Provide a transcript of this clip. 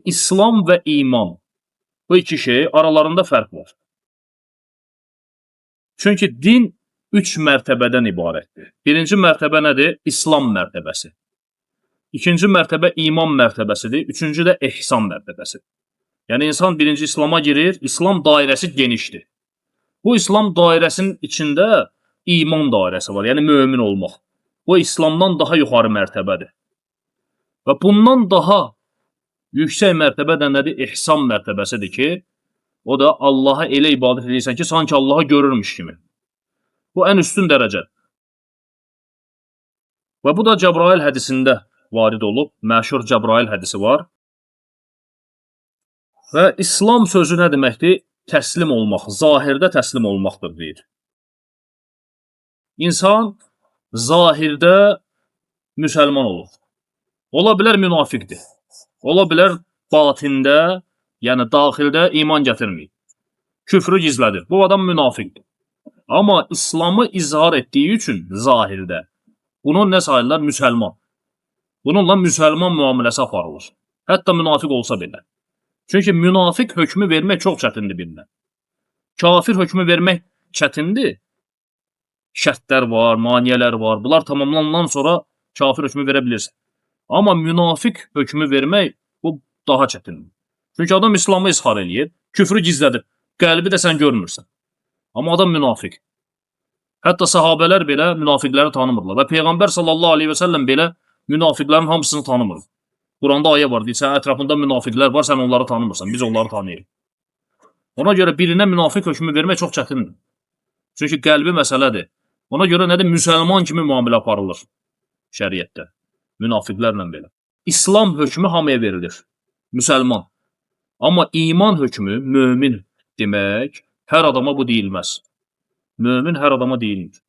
İslam və iman. Bu iki şey aralarında fərq var. Çünki din 3 mərtəbədən ibarətdir. Birinci mərtəbə nədir? İslam mərtəbəsi. İkinci mərtəbə iman mərtəbəsidir. Üçüncü də ihsan mərtəbəsidir. Yəni insan birinci İslama girir, İslam dairəsi genişdir. Bu İslam dairəsinin içində iman dairəsi var, yəni mömin olmaq. Bu İslamdan daha yuxarı mərtəbədir. Və bundan daha yüksək mərtəbə də nədir? İhsan mərtəbəsidir ki, o da Allaha elə ibadət edirsən ki, sanki Allahı görürmüş kimi. Bu ən üstün dərəcədir. Və bu da Cəbrail hədisində varid olub, məşhur Cəbrail hədisi var. Və İslam sözü nə deməkdir? Təslim olmaq, zahirdə təslim olmaqdır deyir. İnsan zahirdə müsəlman olur. Ola bilər münafiqdir. Ola bilər batində, yəni daxildə iman gətirməyib. Küfrü gizlədir. Bu adam münafiqdir. Amma İslamı izhar etdiyi üçün zahirdə bunu nə sayırlar? Müsəlman. Bununla müsəlman müamiləsi aparılır. Hətta münafiq olsa belə. Çünki münafiq hökmü vermək çox çətindir birinə. Kafir hökmü vermək çətindir. Şərtlər var, maniyələr var. Bunlar tamamlanandan sonra kafir hökmü verə bilirsən. Amma münafiq hökmü vermək bu daha çətindir. Çünki adam İslamı izhar eləyir, küfrü gizlədir. Qəlbi də sən görmürsən. Amma adam münafiq. Hətta sahabələr belə münafiqləri tanımırlar. Və Peyğəmbər sallallahu aleyhi və səlləm belə münafiqlərin hamısını tanımır. Quranda ayə var, deyir, sən ətrafında münafiqlər var, sən onları tanımırsan, biz onları tanıyırıq. Ona görə birinə münafiq hökmü vermək çox çətindir. Çünki qəlbi məsələdir. Ona görə nədir? Müsəlman kimi müamilə aparılır şəriətdə. Münafiqlərlə belə. İslam hökmü hamıya verilir. Müsəlman. Amma iman hökmü, mömin demək, hər adama bu deyilməz. Mömin hər adama deyilmir.